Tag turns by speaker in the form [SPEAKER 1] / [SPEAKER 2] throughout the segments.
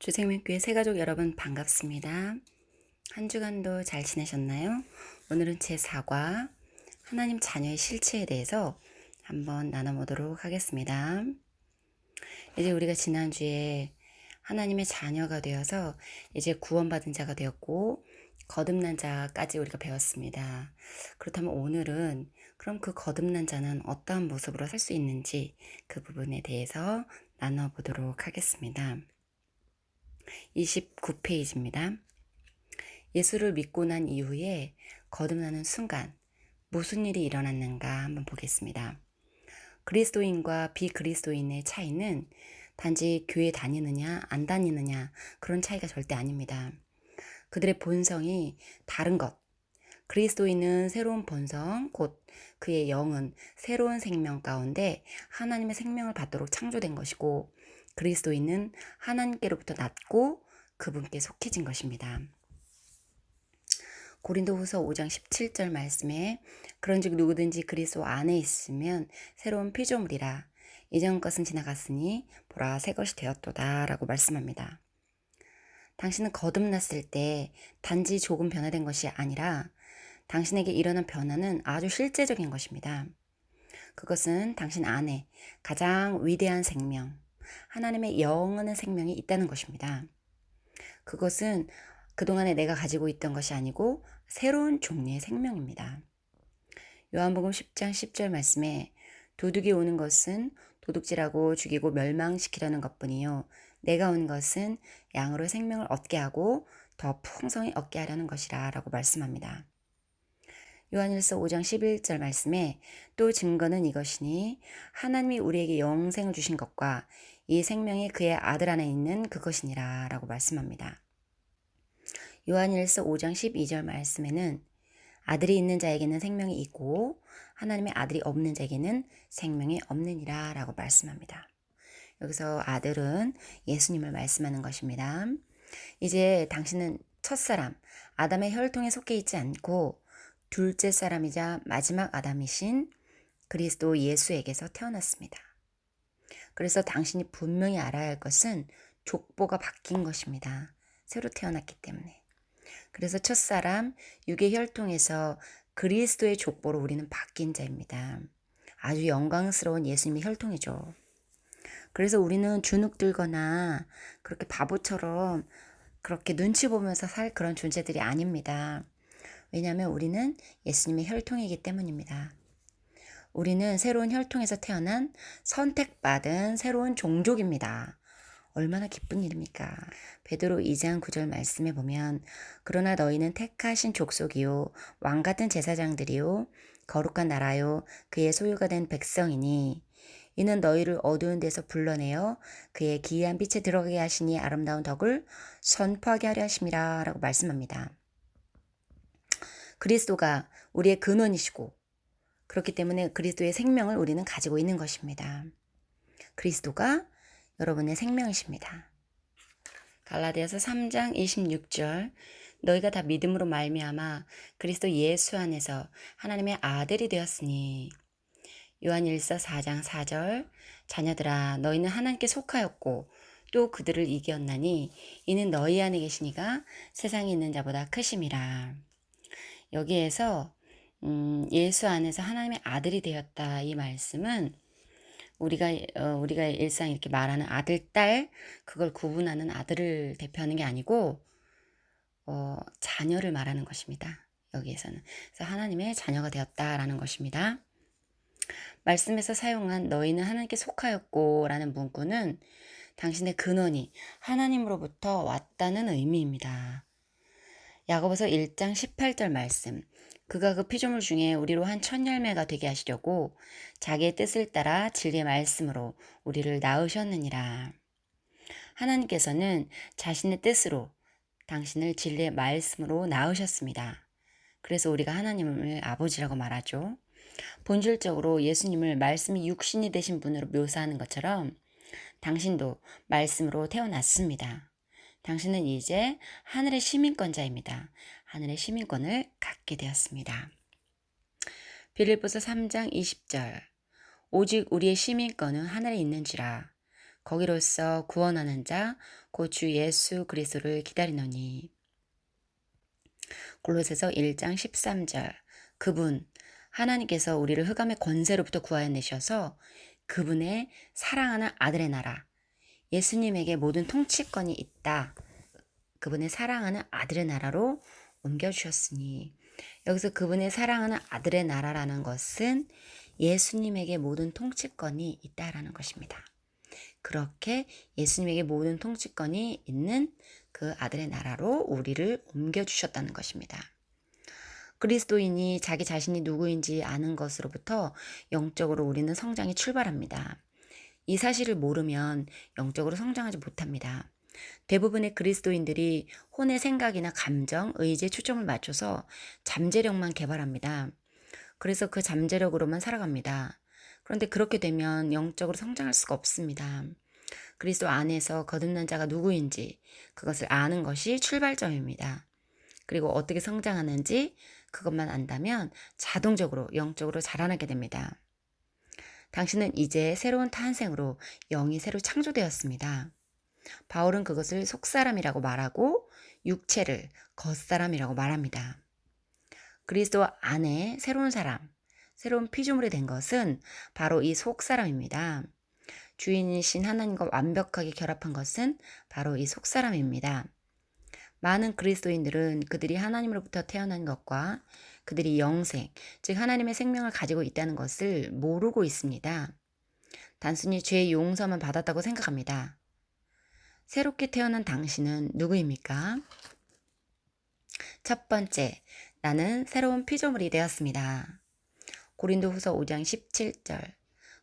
[SPEAKER 1] 주생명교회 새가족 여러분 반갑습니다. 한 주간도 잘 지내셨나요? 오늘은 제4과 하나님 자녀의 실체에 대해서 한번 나눠보도록 하겠습니다. 이제 우리가 지난주에 하나님의 자녀가 되어서 이제 구원받은 자가 되었고 거듭난 자까지 우리가 배웠습니다. 그렇다면 오늘은 그럼 그 거듭난 자는 어떠한 모습으로 살 수 있는지 그 부분에 대해서 나눠보도록 하겠습니다. 29페이지입니다. 예수를 믿고 난 이후에 거듭나는 순간 무슨 일이 일어났는가 한번 보겠습니다. 그리스도인과 비그리스도인의 차이는 단지 교회 다니느냐 안 다니느냐 그런 차이가 절대 아닙니다. 그들의 본성이 다른 것. 그리스도인은 새로운 본성, 곧 그의 영은 새로운 생명 가운데 하나님의 생명을 받도록 창조된 것이고, 그리스도인은 하나님께로부터 났고 그분께 속해진 것입니다. 고린도후서 5장 17절 말씀에 그런즉 누구든지 그리스도 안에 있으면 새로운 피조물이라 이전 것은 지나갔으니 보라 새 것이 되었도다 라고 말씀합니다. 당신은 거듭났을 때 단지 조금 변화된 것이 아니라 당신에게 일어난 변화는 아주 실제적인 것입니다. 그것은 당신 안에 가장 위대한 생명, 하나님의 영원한 생명이 있다는 것입니다. 그것은 그동안에 내가 가지고 있던 것이 아니고 새로운 종류의 생명입니다. 요한복음 10장 10절 말씀에 도둑이 오는 것은 도둑질하고 죽이고 멸망시키려는 것뿐이요 내가 온 것은 양으로 생명을 얻게 하고 더 풍성히 얻게 하려는 것이라 라고 말씀합니다. 요한일서 5장 11절 말씀에 또 증거는 이것이니 하나님이 우리에게 영생을 주신 것과 이 생명이 그의 아들 안에 있는 그것이니라 라고 말씀합니다. 요한일서 5장 12절 말씀에는 아들이 있는 자에게는 생명이 있고 하나님의 아들이 없는 자에게는 생명이 없느니라 라고 말씀합니다. 여기서 아들은 예수님을 말씀하는 것입니다. 이제 당신은 첫사람 아담의 혈통에 속해 있지 않고 둘째 사람이자 마지막 아담이신 그리스도 예수에게서 태어났습니다. 그래서 당신이 분명히 알아야 할 것은 족보가 바뀐 것입니다. 새로 태어났기 때문에. 그래서 첫사람 육의 혈통에서 그리스도의 족보로 우리는 바뀐 자입니다. 아주 영광스러운 예수님의 혈통이죠. 그래서 우리는 주눅들거나 그렇게 바보처럼 그렇게 눈치 보면서 살 그런 존재들이 아닙니다. 왜냐하면 우리는 예수님의 혈통이기 때문입니다. 우리는 새로운 혈통에서 태어난 선택받은 새로운 종족입니다. 얼마나 기쁜 일입니까? 베드로 2장 9절 말씀에 보면 그러나 너희는 택하신 족속이요 왕같은 제사장들이요 거룩한 나라요 그의 소유가 된 백성이니 이는 너희를 어두운 데서 불러내어 그의 기이한 빛에 들어가게 하시니 아름다운 덕을 선포하게 하려 하심이라 라고 말씀합니다. 그리스도가 우리의 근원이시고 그렇기 때문에 그리스도의 생명을 우리는 가지고 있는 것입니다. 그리스도가 여러분의 생명이십니다. 갈라디아서 3장 26절 너희가 다 믿음으로 말미암아 그리스도 예수 안에서 하나님의 아들이 되었으니 요한일서 4장 4절 자녀들아 너희는 하나님께 속하였고 또 그들을 이겼나니 이는 너희 안에 계시니가 세상에 있는 자보다 크심이라. 여기에서 예수 안에서 하나님의 아들이 되었다 이 말씀은 우리가 일상 이렇게 말하는 아들, 딸 그걸 구분하는 아들을 대표하는 게 아니고 자녀를 말하는 것입니다. 여기에서는 그래서 하나님의 자녀가 되었다라는 것입니다. 말씀에서 사용한 너희는 하나님께 속하였고 라는 문구는 당신의 근원이 하나님으로부터 왔다는 의미입니다. 야고보서 1장 18절 말씀 그가 그 피조물 중에 우리로 한 첫 열매가 되게 하시려고 자기의 뜻을 따라 진리의 말씀으로 우리를 낳으셨느니라. 하나님께서는 자신의 뜻으로 당신을 진리의 말씀으로 낳으셨습니다. 그래서 우리가 하나님을 아버지라고 말하죠. 본질적으로 예수님을 말씀이 육신이 되신 분으로 묘사하는 것처럼 당신도 말씀으로 태어났습니다. 당신은 이제 하늘의 시민권자입니다. 하늘의 시민권을 갖게 되었습니다. 빌립보서 3장 20절 오직 우리의 시민권은 하늘에 있는지라 거기로서 구원하는 자 곧 주 예수 그리스도를 기다리노니. 골로새서 1장 13절. 그분 하나님께서 우리를 흑암의 권세로부터 구하여내셔서 그분의 사랑하는 아들의 나라 예수님에게 모든 통치권이 있다. 그분의 사랑하는 아들의 나라로 옮겨주셨으니, 여기서 그분의 사랑하는 아들의 나라라는 것은 예수님에게 모든 통치권이 있다라는 것입니다. 그렇게 예수님에게 모든 통치권이 있는 그 아들의 나라로 우리를 옮겨주셨다는 것입니다. 그리스도인이 자기 자신이 누구인지 아는 것으로부터 영적으로 우리는 성장이 출발합니다. 이 사실을 모르면 영적으로 성장하지 못합니다. 대부분의 그리스도인들이 혼의 생각이나 감정, 의지에 초점을 맞춰서 잠재력만 개발합니다. 그래서 그 잠재력으로만 살아갑니다. 그런데 그렇게 되면 영적으로 성장할 수가 없습니다. 그리스도 안에서 거듭난 자가 누구인지 그것을 아는 것이 출발점입니다. 그리고 어떻게 성장하는지 그것만 안다면 자동적으로 영적으로 자라나게 됩니다. 당신은 이제 새로운 탄생으로 영이 새로 창조되었습니다. 바울은 그것을 속사람이라고 말하고 육체를 겉사람이라고 말합니다. 그리스도 안에 새로운 사람, 새로운 피조물이 된 것은 바로 이 속사람입니다. 주인이신 하나님과 완벽하게 결합한 것은 바로 이 속사람입니다. 많은 그리스도인들은 그들이 하나님으로부터 태어난 것과 그들이 영생, 즉 하나님의 생명을 가지고 있다는 것을 모르고 있습니다. 단순히 죄의 용서만 받았다고 생각합니다. 새롭게 태어난 당신은 누구입니까? 첫 번째, 나는 새로운 피조물이 되었습니다. 고린도후서 5장 17절.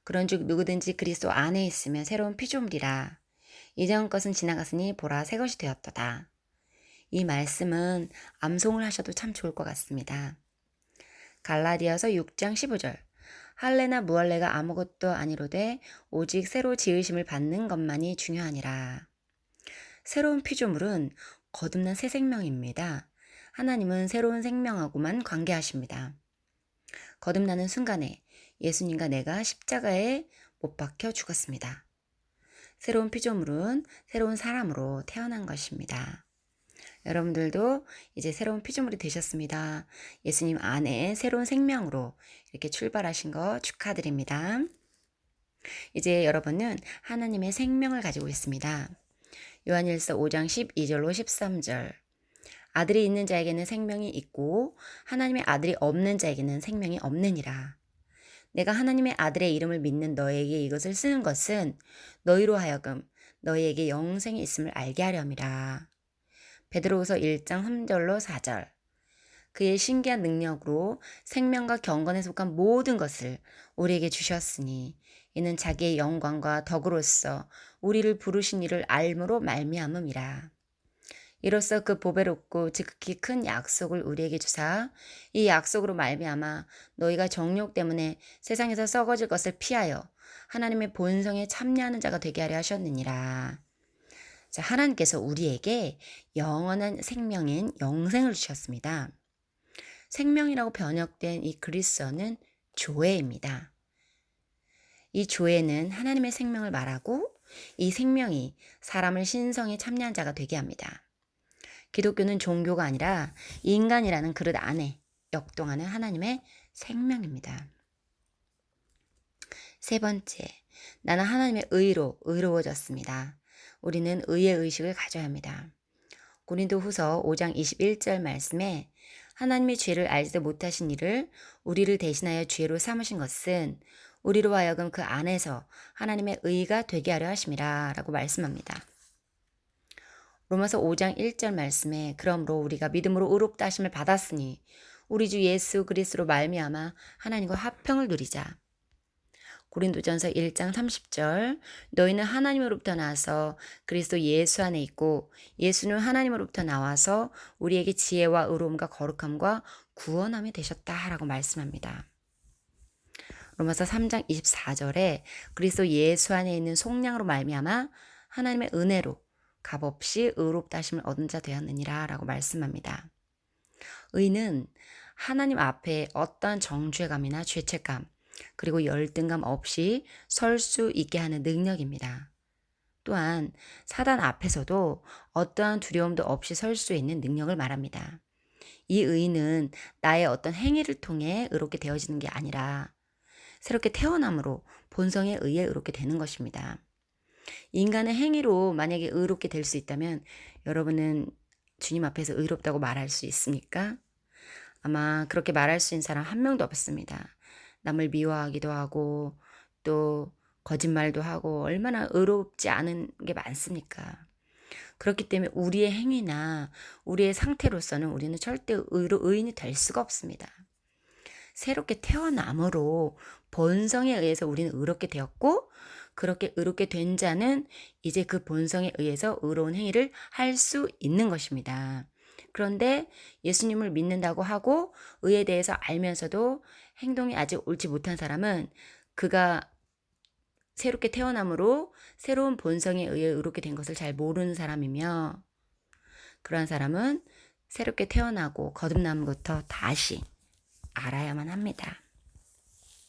[SPEAKER 1] 그런즉 누구든지 그리스도 안에 있으면 새로운 피조물이라. 이전 것은 지나갔으니 보라 새 것이 되었도다. 이 말씀은 암송을 하셔도 참 좋을 것 같습니다. 갈라디아서 6장 15절. 할례나 무할례가 아무것도 아니로되 오직 새로 지으심을 받는 것만이 중요하니라. 새로운 피조물은 거듭난 새 생명입니다. 하나님은 새로운 생명하고만 관계하십니다. 거듭나는 순간에 예수님과 내가 십자가에 못 박혀 죽었습니다. 새로운 피조물은 새로운 사람으로 태어난 것입니다. 여러분들도 이제 새로운 피조물이 되셨습니다. 예수님 안에 새로운 생명으로 이렇게 출발하신 거 축하드립니다. 이제 여러분은 하나님의 생명을 가지고 있습니다. 요한일서 5장 12절로 13절. 아들이 있는 자에게는 생명이 있고 하나님의 아들이 없는 자에게는 생명이 없느니라. 내가 하나님의 아들의 이름을 믿는 너에게 이것을 쓰는 것은 너희로 하여금 너희에게 영생이 있음을 알게 하렴이라. 베드로후서 1장 3절로 4절. 그의 신기한 능력으로 생명과 경건에 속한 모든 것을 우리에게 주셨으니 이는 자기의 영광과 덕으로서 우리를 부르신 이를 알므로 말미암음이라. 이로써 그 보배롭고 지극히 큰 약속을 우리에게 주사 이 약속으로 말미암아 너희가 정욕 때문에 세상에서 썩어질 것을 피하여 하나님의 본성에 참여하는 자가 되게 하려 하셨느니라. 자, 하나님께서 우리에게 영원한 생명인 영생을 주셨습니다. 생명이라고 번역된 이 그리스어는 조회입니다. 이 조회는 하나님의 생명을 말하고 이 생명이 사람을 신성에 참여한 자가 되게 합니다. 기독교는 종교가 아니라 인간이라는 그릇 안에 역동하는 하나님의 생명입니다. 세 번째, 나는 하나님의 의로 의로워졌습니다. 우리는 의의 의식을 가져야 합니다. 고린도후서 5장 21절 말씀에 하나님의 죄를 알지도 못하신 이를 우리를 대신하여 죄로 삼으신 것은 우리로 하여금 그 안에서 하나님의 의가 되게 하려 하심이라 라고 말씀합니다. 로마서 5장 1절 말씀에 그러므로 우리가 믿음으로 의롭다 하심을 받았으니 우리 주 예수 그리스도로 말미암아 하나님과 화평을 누리자. 고린도전서 1장 30절 너희는 하나님으로부터 나와서 그리스도 예수 안에 있고 예수는 하나님으로부터 나와서 우리에게 지혜와 의로움과 거룩함과 구원함이 되셨다라고 말씀합니다. 로마서 3장 24절에 그리스도 예수 안에 있는 속량으로 말미암아 하나님의 은혜로 값없이 의롭다 하심을 얻은 자 되었느니라 라고 말씀합니다. 의는 하나님 앞에 어떠한 정죄감이나 죄책감 그리고 열등감 없이 설 수 있게 하는 능력입니다. 또한 사단 앞에서도 어떠한 두려움도 없이 설 수 있는 능력을 말합니다. 이 의는 나의 어떤 행위를 통해 의롭게 되어지는 게 아니라 새롭게 태어남으로 본성에 의해 의롭게 되는 것입니다. 인간의 행위로 만약에 의롭게 될 수 있다면 여러분은 주님 앞에서 의롭다고 말할 수 있습니까? 아마 그렇게 말할 수 있는 사람 한 명도 없습니다. 남을 미워하기도 하고 또 거짓말도 하고 얼마나 의롭지 않은 게 많습니까? 그렇기 때문에 우리의 행위나 우리의 상태로서는 우리는 절대 의인이 될 수가 없습니다. 새롭게 태어남으로 본성에 의해서 우리는 의롭게 되었고 그렇게 의롭게 된 자는 이제 그 본성에 의해서 의로운 행위를 할 수 있는 것입니다. 그런데 예수님을 믿는다고 하고 의에 대해서 알면서도 행동이 아직 옳지 못한 사람은 그가 새롭게 태어남으로 새로운 본성에 의해 의롭게 된 것을 잘 모르는 사람이며 그러한 사람은 새롭게 태어나고 거듭남부터 다시 알아야만 합니다.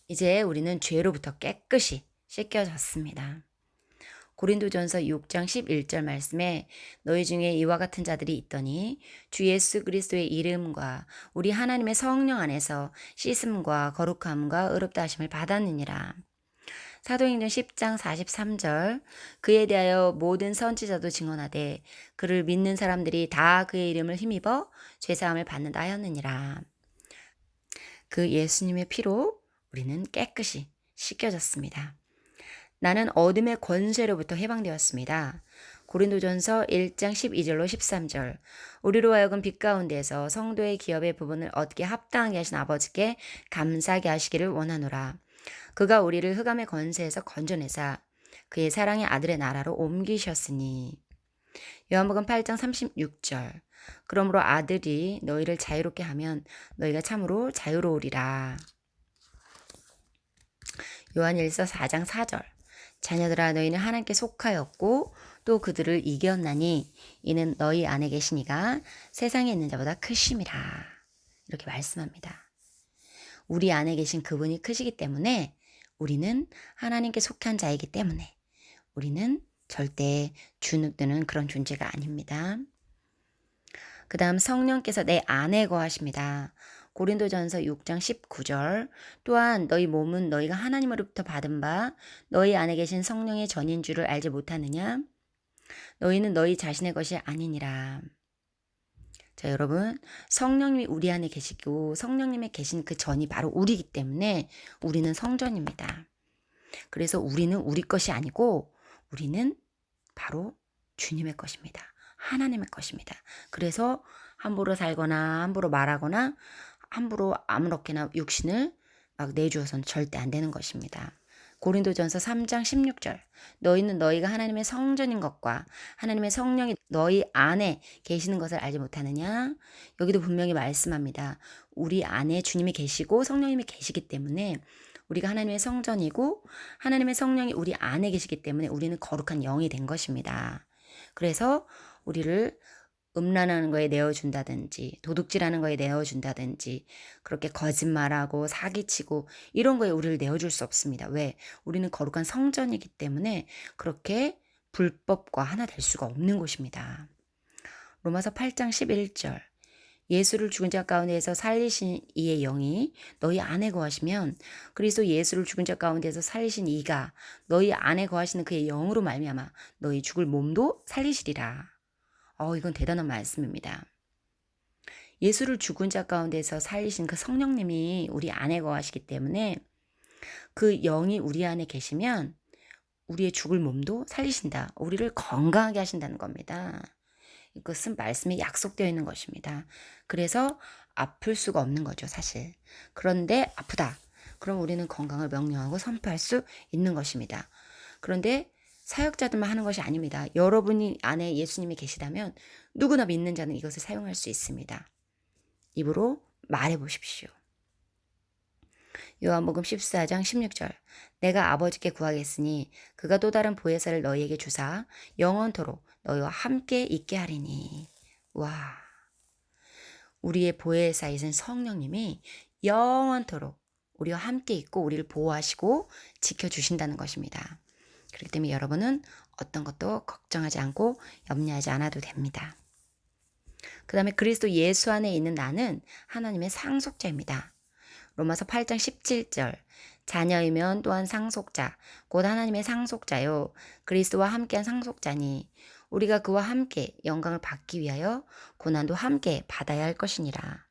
[SPEAKER 1] 이제 우리는 죄로부터 깨끗이 씻겨졌습니다. 고린도전서 6장 11절 말씀에 너희 중에 이와 같은 자들이 있더니 주 예수 그리스도의 이름과 우리 하나님의 성령 안에서 씻음과 거룩함과 의롭다 하심을 받았느니라. 사도행전 10장 43절 그에 대하여 모든 선지자도 증언하되 그를 믿는 사람들이 다 그의 이름을 힘입어 죄사함을 받는다 하였느니라. 그 예수님의 피로 우리는 깨끗이 씻겨졌습니다. 나는 어둠의 권세로부터 해방되었습니다. 고린도전서 1장 12절로 13절 우리로 하여금 빛 가운데서 성도의 기업의 부분을 얻게 합당하게 하신 아버지께 감사하게 하시기를 원하노라. 그가 우리를 흑암의 권세에서 건져내사 그의 사랑의 아들의 나라로 옮기셨으니. 요한복음 8장 36절 그러므로 아들이 너희를 자유롭게 하면 너희가 참으로 자유로우리라. 요한일서 4장 4절 자녀들아 너희는 하나님께 속하였고 또 그들을 이겼나니 이는 너희 안에 계신 이가 세상에 있는 자보다 크심이라. 이렇게 말씀합니다. 우리 안에 계신 그분이 크시기 때문에 우리는 하나님께 속한 자이기 때문에 우리는 절대 주눅드는 그런 존재가 아닙니다. 그 다음 성령께서 내 안에 거하십니다. 고린도전서 6장 19절 또한 너희 몸은 너희가 하나님으로부터 받은 바 너희 안에 계신 성령의 전인 줄을 알지 못하느냐? 너희는 너희 자신의 것이 아니니라. 자, 여러분, 성령님이 우리 안에 계시고 성령님의 계신 그 전이 바로 우리이기 때문에 우리는 성전입니다. 그래서 우리는 우리 것이 아니고 우리는 바로 주님의 것입니다. 하나님의 것입니다. 그래서 함부로 살거나 함부로 말하거나 함부로 아무렇게나 육신을 막 내주어서는 절대 안 되는 것입니다. 고린도전서 3장 16절 너희는 너희가 하나님의 성전인 것과 하나님의 성령이 너희 안에 계시는 것을 알지 못하느냐? 여기도 분명히 말씀합니다. 우리 안에 주님이 계시고 성령님이 계시기 때문에 우리가 하나님의 성전이고 하나님의 성령이 우리 안에 계시기 때문에 우리는 거룩한 영이 된 것입니다. 그래서 우리를 음란하는 거에 내어준다든지 도둑질하는 거에 내어준다든지 그렇게 거짓말하고 사기치고 이런 거에 우리를 내어줄 수 없습니다. 왜? 우리는 거룩한 성전이기 때문에 그렇게 불법과 하나 될 수가 없는 곳입니다. 로마서 8장 11절 예수를 죽은 자 가운데에서 살리신 이의 영이 너희 안에 거하시면 그리스도 예수를 죽은 자 가운데에서 살리신 이가 너희 안에 거하시는 그의 영으로 말미암아 너희 죽을 몸도 살리시리라. 이건 대단한 말씀입니다. 예수를 죽은 자 가운데서 살리신 그 성령님이 우리 안에 거하시기 때문에 그 영이 우리 안에 계시면 우리의 죽을 몸도 살리신다. 우리를 건강하게 하신다는 겁니다. 이것은 말씀에 약속되어 있는 것입니다. 그래서 아플 수가 없는 거죠, 사실. 그런데 아프다. 그럼 우리는 건강을 명령하고 선포할 수 있는 것입니다. 그런데 사역자들만 하는 것이 아닙니다. 여러분이 안에 예수님이 계시다면 누구나 믿는 자는 이것을 사용할 수 있습니다. 입으로 말해 보십시오. 요한복음 14장 16절 내가 아버지께 구하겠으니 그가 또 다른 보혜사를 너희에게 주사 영원토록 너희와 함께 있게 하리니. 와, 우리의 보혜사이신 성령님이 영원토록 우리와 함께 있고 우리를 보호하시고 지켜주신다는 것입니다. 그렇기 때문에 여러분은 어떤 것도 걱정하지 않고 염려하지 않아도 됩니다. 그 다음에 그리스도 예수 안에 있는 나는 하나님의 상속자입니다. 로마서 8장 17절. 자녀이면 또한 상속자, 곧 하나님의 상속자요. 그리스도와 함께한 상속자니 우리가 그와 함께 영광을 받기 위하여 고난도 함께 받아야 할 것이니라.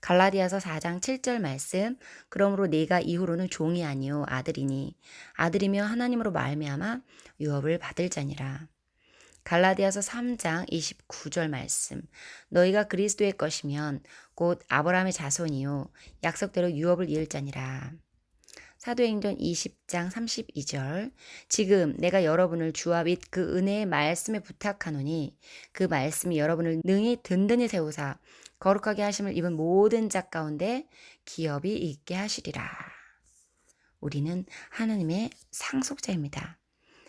[SPEAKER 1] 갈라디아서 4장 7절 말씀. 그러므로 네가 이후로는 종이 아니요 아들이니 아들이며 하나님으로 말미암아 유업을 받을 자니라. 갈라디아서 3장 29절 말씀. 너희가 그리스도의 것이면 곧 아브라함의 자손이요 약속대로 유업을 이을 자니라. 사도행전 20장 32절. 지금 내가 여러분을 주와 및 그 은혜의 말씀에 부탁하노니 그 말씀이 여러분을 능히 든든히 세우사 거룩하게 하심을 입은 모든 자 가운데 기업이 있게 하시리라. 우리는 하나님의 상속자입니다.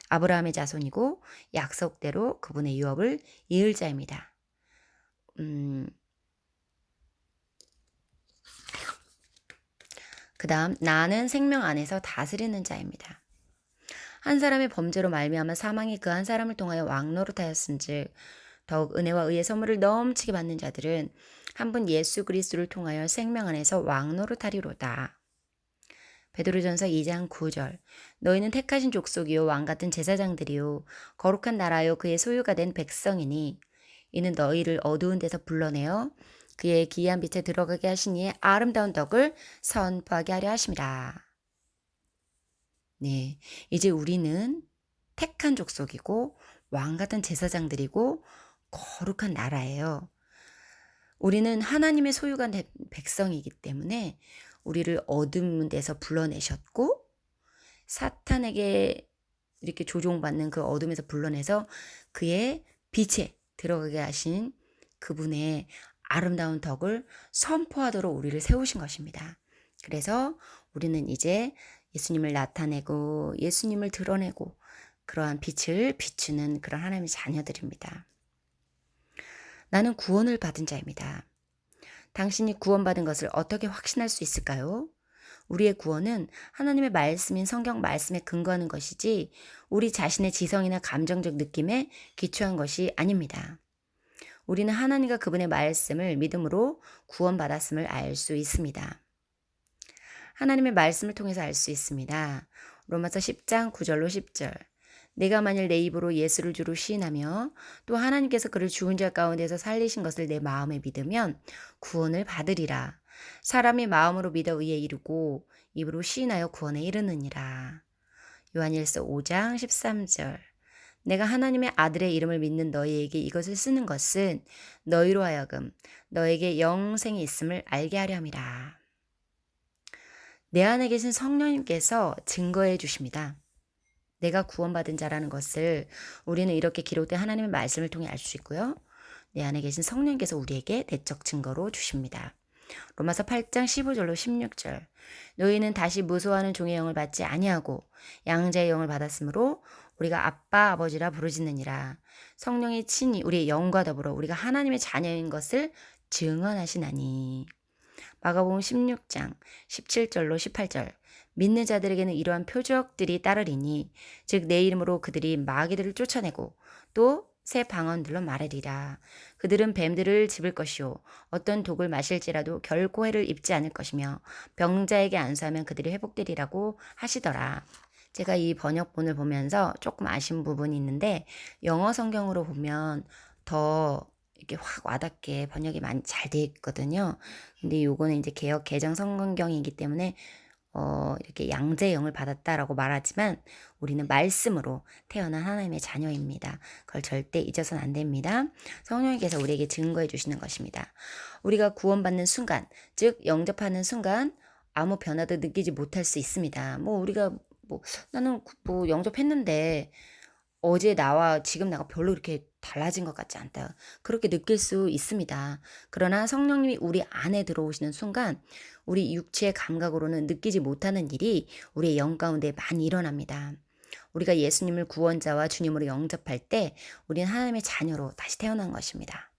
[SPEAKER 1] 아브라함의 자손이고 약속대로 그분의 유업을 이을 자입니다. 그 다음 나는 생명 안에서 다스리는 자입니다. 한 사람의 범죄로 말미암아 사망이 그 한 사람을 통하여 왕노릇하였은즉 더욱 은혜와 의의 선물을 넘치게 받는 자들은 한 분 예수 그리스도를 통하여 생명 안에서 왕노릇하리로다. 베드로전서 2장 9절. 너희는 택하신 족속이요 왕같은 제사장들이요 거룩한 나라요 그의 소유가 된 백성이니 이는 너희를 어두운 데서 불러내어 그의 기이한 빛에 들어가게 하시니 아름다운 덕을 선포하게 하려 하심이라. 네, 이제 우리는 택한 족속이고 왕같은 제사장들이고 거룩한 나라예요. 우리는 하나님의 소유가 된 백성이기 때문에 우리를 어두운 데서 불러내셨고 사탄에게 이렇게 조종받는 그 어둠에서 불러내서 그의 빛에 들어가게 하신 그분의 아름다운 덕을 선포하도록 우리를 세우신 것입니다. 그래서 우리는 이제 예수님을 나타내고 예수님을 드러내고 그러한 빛을 비추는 그런 하나님의 자녀들입니다. 나는 구원을 받은 자입니다. 당신이 구원받은 것을 어떻게 확신할 수 있을까요? 우리의 구원은 하나님의 말씀인 성경 말씀에 근거하는 것이지 우리 자신의 지성이나 감정적 느낌에 기초한 것이 아닙니다. 우리는 하나님과 그분의 말씀을 믿음으로 구원받았음을 알 수 있습니다. 하나님의 말씀을 통해서 알 수 있습니다. 로마서 10장 9절로 10절. 내가 만일 내 입으로 예수를 주로 시인하며 또 하나님께서 그를 죽은 자 가운데서 살리신 것을 내 마음에 믿으면 구원을 받으리라. 사람이 마음으로 믿어 의에 이르고 입으로 시인하여 구원에 이르느니라. 요한일서 5장 13절. 내가 하나님의 아들의 이름을 믿는 너희에게 이것을 쓰는 것은 너희로 하여금 너에게 영생이 있음을 알게 하려 함이라. 내 안에 계신 성령님께서 증거해 주십니다. 내가 구원받은 자라는 것을 우리는 이렇게 기록된 하나님의 말씀을 통해 알 수 있고요. 내 안에 계신 성령께서 우리에게 내적 증거로 주십니다. 로마서 8장 15절로 16절. 너희는 다시 무소하는 종의 영을 받지 아니하고 양자의 영을 받았으므로 우리가 아빠 아버지라 부르짖느니라. 성령이 친히 우리의 영과 더불어 우리가 하나님의 자녀인 것을 증언하시나니. 마가복음 16장 17절로 18절. 믿는 자들에게는 이러한 표적들이 따르리니 즉 내 이름으로 그들이 마귀들을 쫓아내고 또 새 방언들로 말하리라. 그들은 뱀들을 집을 것이요 어떤 독을 마실지라도 결코 해를 입지 않을 것이며 병자에게 안수하면 그들이 회복되리라고 하시더라. 제가 이 번역본을 보면서 조금 아쉬운 부분이 있는데 영어 성경으로 보면 더 이렇게 확 와닿게 번역이 많이 잘 되어 있거든요. 근데 요거는 이제 개역 개정 성경이기 때문에 이렇게 양자의 영을 받았다라고 말하지만 우리는 말씀으로 태어난 하나님의 자녀입니다. 그걸 절대 잊어서는 안 됩니다. 성령님께서 우리에게 증거해 주시는 것입니다. 우리가 구원받는 순간, 즉 영접하는 순간 아무 변화도 느끼지 못할 수 있습니다. 우리가 나는 영접했는데 어제 나와 지금 나가 별로 이렇게 달라진 것 같지 않다. 그렇게 느낄 수 있습니다. 그러나 성령님이 우리 안에 들어오시는 순간 우리 육체의 감각으로는 느끼지 못하는 일이 우리의 영 가운데 많이 일어납니다. 우리가 예수님을 구원자와 주님으로 영접할 때 우리는 하나님의 자녀로 다시 태어난 것입니다.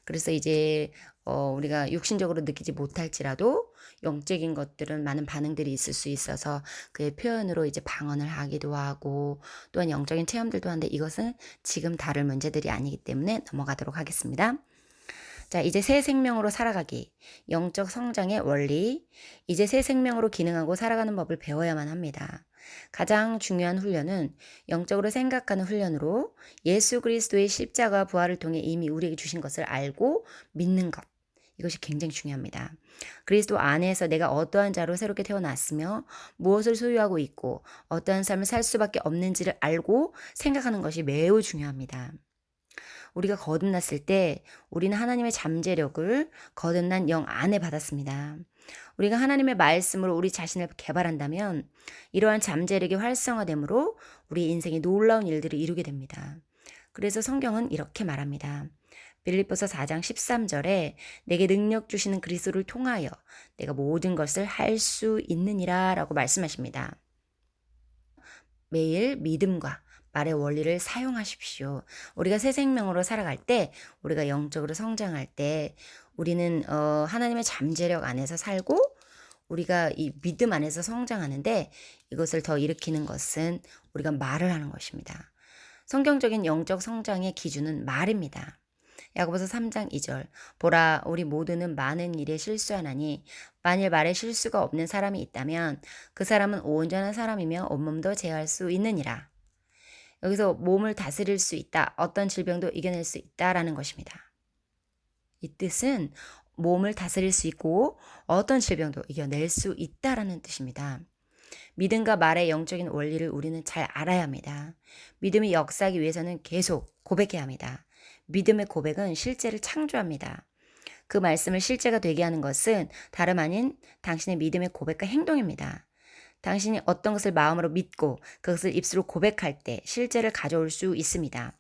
[SPEAKER 1] 그래서 이제 우리가 육신적으로 느끼지 못할지라도 영적인 것들은 많은 반응들이 있을 수 있어서 그의 표현으로 이제 방언을 하기도 하고 또한 영적인 체험들도 하는데 이것은 지금 다룰 문제들이 아니기 때문에 넘어가도록 하겠습니다. 자, 이제 새 생명으로 살아가기. 영적 성장의 원리. 이제 새 생명으로 기능하고 살아가는 법을 배워야만 합니다. 가장 중요한 훈련은 영적으로 생각하는 훈련으로 예수 그리스도의 십자가 부활을 통해 이미 우리에게 주신 것을 알고 믿는 것. 이것이 굉장히 중요합니다. 그리스도 안에서 내가 어떠한 자로 새롭게 태어났으며 무엇을 소유하고 있고 어떠한 삶을 살 수밖에 없는지를 알고 생각하는 것이 매우 중요합니다. 우리가 거듭났을 때 우리는 하나님의 잠재력을 거듭난 영 안에 받았습니다. 우리가 하나님의 말씀으로 우리 자신을 개발한다면 이러한 잠재력이 활성화되므로 우리 인생에 놀라운 일들을 이루게 됩니다. 그래서 성경은 이렇게 말합니다. 빌립보서 4장 13절에 내게 능력 주시는 그리스도를 통하여 내가 모든 것을 할 수 있느니라 라고 말씀하십니다. 매일 믿음과 말의 원리를 사용하십시오. 우리가 새 생명으로 살아갈 때, 우리가 영적으로 성장할 때, 우리는 하나님의 잠재력 안에서 살고 우리가 이 믿음 안에서 성장하는데 이것을 더 일으키는 것은 우리가 말을 하는 것입니다. 성경적인 영적 성장의 기준은 말입니다. 야고보서 3장 2절 보라 우리 모두는 많은 일에 실수하나니 만일 말에 실수가 없는 사람이 있다면 그 사람은 온전한 사람이며 온몸도 제어할 수 있느니라. 여기서 몸을 다스릴 수 있다. 어떤 질병도 이겨낼 수 있다라는 것입니다. 이 뜻은 몸을 다스릴 수 있고 어떤 질병도 이겨낼 수 있다라는 뜻입니다. 믿음과 말의 영적인 원리를 우리는 잘 알아야 합니다. 믿음이 역사하기 위해서는 계속 고백해야 합니다. 믿음의 고백은 실제를 창조합니다. 그 말씀을 실제가 되게 하는 것은 다름 아닌 당신의 믿음의 고백과 행동입니다. 당신이 어떤 것을 마음으로 믿고 그것을 입술로 고백할 때 실제를 가져올 수 있습니다.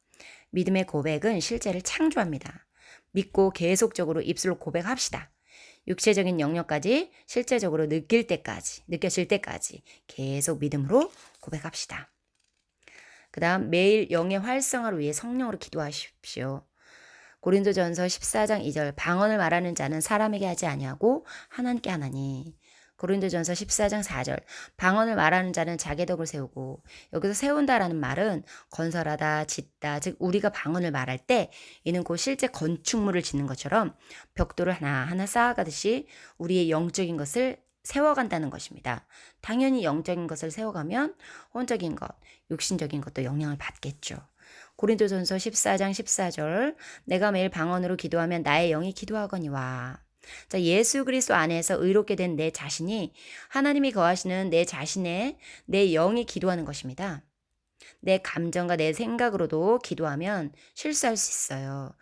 [SPEAKER 1] 믿음의 고백은 실제를 창조합니다. 믿고 계속적으로 입술로 고백합시다. 육체적인 영역까지 실제적으로 느껴질 때까지 계속 믿음으로 고백합시다. 그 다음 매일 영의 활성화를 위해 성령으로 기도하십시오. 고린도전서 14장 2절 방언을 말하는 자는 사람에게 하지 아니하고 하나님께 하나니. 고린도전서 14장 4절 방언을 말하는 자는 자기 덕을 세우고. 여기서 세운다라는 말은 건설하다, 짓다, 즉 우리가 방언을 말할 때 이는 곧 실제 건축물을 짓는 것처럼 벽돌을 하나하나 쌓아가듯이 우리의 영적인 것을 세워간다는 것입니다. 당연히 영적인 것을 세워가면 혼적인 것, 육신적인 것도 영향을 받겠죠. 고린도전서 14장 14절 내가 매일 방언으로 기도하면 나의 영이 기도하거니와. 자, 예수 그리스도 안에서 의롭게 된 내 자신이 하나님이 거하시는 내 자신의 내 영이 기도하는 것입니다. 내 감정과 내 생각으로도 기도하면 실수할 수 있어요.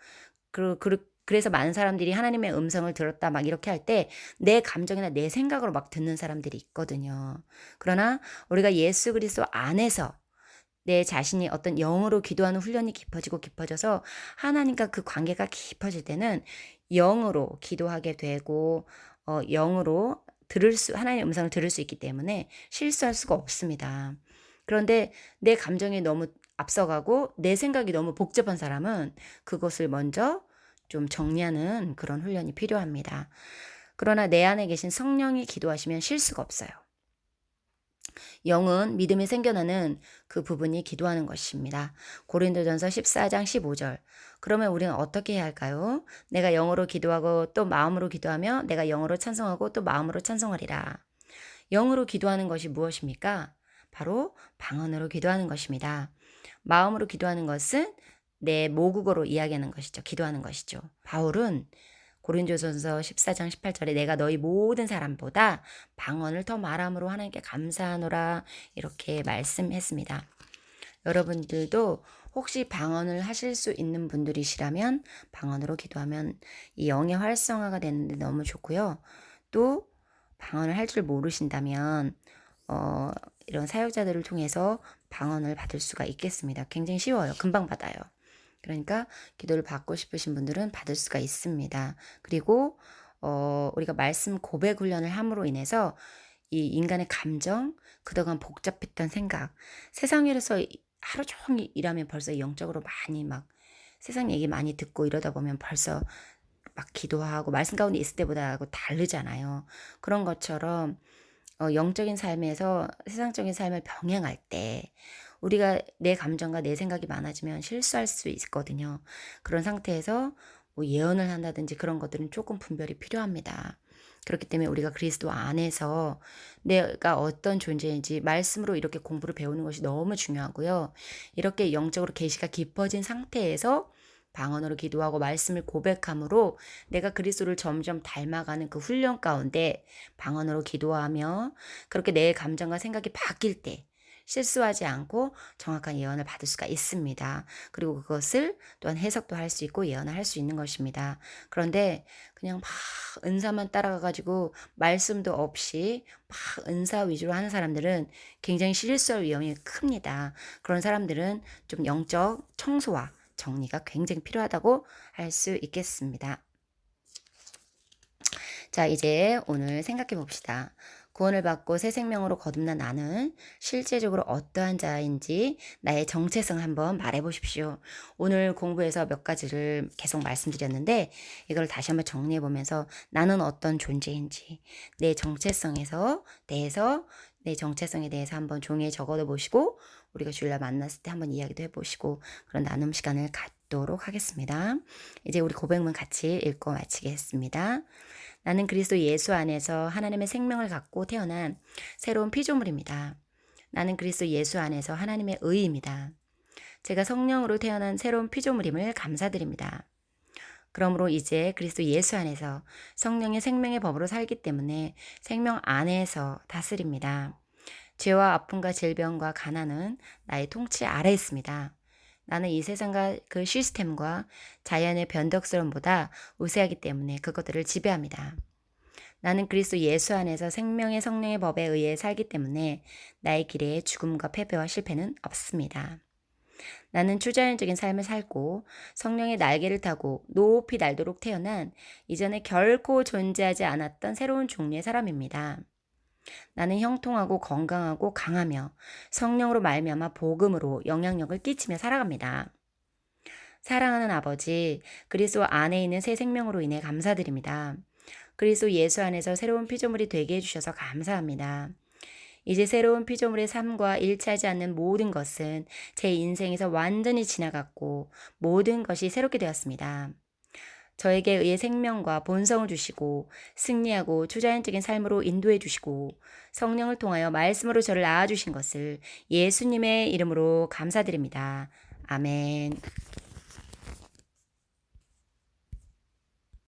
[SPEAKER 1] 그래서 많은 사람들이 하나님의 음성을 들었다 막 이렇게 할 때 내 감정이나 내 생각으로 막 듣는 사람들이 있거든요. 그러나 우리가 예수 그리스도 안에서 내 자신이 어떤 영으로 기도하는 훈련이 깊어져서 하나님과 그 관계가 깊어질 때는 영으로 기도하게 되고 영으로 하나님의 음성을 들을 수 있기 때문에 실수할 수가 없습니다. 그런데 내 감정이 너무 앞서가고 내 생각이 너무 복잡한 사람은 그것을 먼저 좀 정리하는 그런 훈련이 필요합니다. 그러나 내 안에 계신 성령이 기도하시면 실수가 없어요. 영은 믿음이 생겨나는 그 부분이 기도하는 것입니다. 고린도전서 14장 15절. 그러면 우리는 어떻게 해야 할까요? 내가 영어로 기도하고 또 마음으로 기도하며 내가 영어로 찬송하고 또 마음으로 찬송하리라. 영으로 기도하는 것이 무엇입니까? 바로 방언으로 기도하는 것입니다. 마음으로 기도하는 것은 내 모국어로 이야기하는 것이죠. 기도하는 것이죠. 바울은 고린도전서 14장 18절에 내가 너희 모든 사람보다 방언을 더 말함으로 하나님께 감사하노라 이렇게 말씀했습니다. 여러분들도 혹시 방언을 하실 수 있는 분들이시라면 방언으로 기도하면 이 영의 활성화가 되는데 너무 좋고요. 또 방언을 할 줄 모르신다면 이런 사역자들을 통해서 방언을 받을 수가 있겠습니다. 굉장히 쉬워요. 금방 받아요. 그러니까 기도를 받고 싶으신 분들은 받을 수가 있습니다. 그리고 우리가 말씀 고백 훈련을 함으로 인해서 이 인간의 감정, 그동안 복잡했던 생각, 세상에서 하루 종일 일하면 벌써 영적으로 많이 막 세상 얘기 많이 듣고 이러다 보면 벌써 막 기도하고 말씀 가운데 있을 때보다하고 다르잖아요. 그런 것처럼 영적인 삶에서 세상적인 삶을 병행할 때 우리가 내 감정과 내 생각이 많아지면 실수할 수 있거든요. 그런 상태에서 뭐 예언을 한다든지 그런 것들은 조금 분별이 필요합니다. 그렇기 때문에 우리가 그리스도 안에서 내가 어떤 존재인지 말씀으로 이렇게 공부를 배우는 것이 너무 중요하고요. 이렇게 영적으로 계시가 깊어진 상태에서 방언으로 기도하고 말씀을 고백함으로 내가 그리스도를 점점 닮아가는 그 훈련 가운데 방언으로 기도하며 그렇게 내 감정과 생각이 바뀔 때 실수하지 않고 정확한 예언을 받을 수가 있습니다. 그리고 그것을 또한 해석도 할 수 있고 예언을 할 수 있는 것입니다. 그런데 그냥 막 은사만 따라가 가지고 말씀도 없이 막 은사 위주로 하는 사람들은 굉장히 실수할 위험이 큽니다. 그런 사람들은 좀 영적 청소와 정리가 굉장히 필요하다고 할 수 있겠습니다. 자, 이제 오늘 생각해 봅시다. 구원을 받고 새 생명으로 거듭난 나는 실제적으로 어떠한 자인지 나의 정체성을 한번 말해 보십시오. 오늘 공부에서 몇 가지를 계속 말씀드렸는데 이걸 다시 한번 정리해 보면서 나는 어떤 존재인지 내 정체성에서 대해서 내 정체성에 대해서 한번 종이에 적어도 보시고 우리가 주일날 만났을 때 한번 이야기도 해보시고 그런 나눔 시간을 갖도록 하겠습니다. 이제 우리 고백문 같이 읽고 마치겠습니다. 나는 그리스도 예수 안에서 하나님의 생명을 갖고 태어난 새로운 피조물입니다. 나는 그리스도 예수 안에서 하나님의 의입니다. 제가 성령으로 태어난 새로운 피조물임을 감사드립니다. 그러므로 이제 그리스도 예수 안에서 성령의 생명의 법으로 살기 때문에 생명 안에서 다스립니다. 죄와 아픔과 질병과 가난은 나의 통치 아래에 있습니다. 나는 이 세상과 그 시스템과 자연의 변덕스러움보다 우세하기 때문에 그것들을 지배합니다. 나는 그리스도 예수 안에서 생명의 성령의 법에 의해 살기 때문에 나의 길에 죽음과 패배와 실패는 없습니다. 나는 초자연적인 삶을 살고 성령의 날개를 타고 높이 날도록 태어난 이전에 결코 존재하지 않았던 새로운 종류의 사람입니다. 나는 형통하고 건강하고 강하며 성령으로 말미암아 복음으로 영향력을 끼치며 살아갑니다. 사랑하는 아버지, 그리스도 안에 있는 새 생명으로 인해 감사드립니다. 그리스도 예수 안에서 새로운 피조물이 되게 해주셔서 감사합니다. 이제 새로운 피조물의 삶과 일치하지 않는 모든 것은 제 인생에서 완전히 지나갔고 모든 것이 새롭게 되었습니다. 저에게 의해 생명과 본성을 주시고 승리하고 초자연적인 삶으로 인도해 주시고 성령을 통하여 말씀으로 저를 낳아주신 것을 예수님의 이름으로 감사드립니다. 아멘.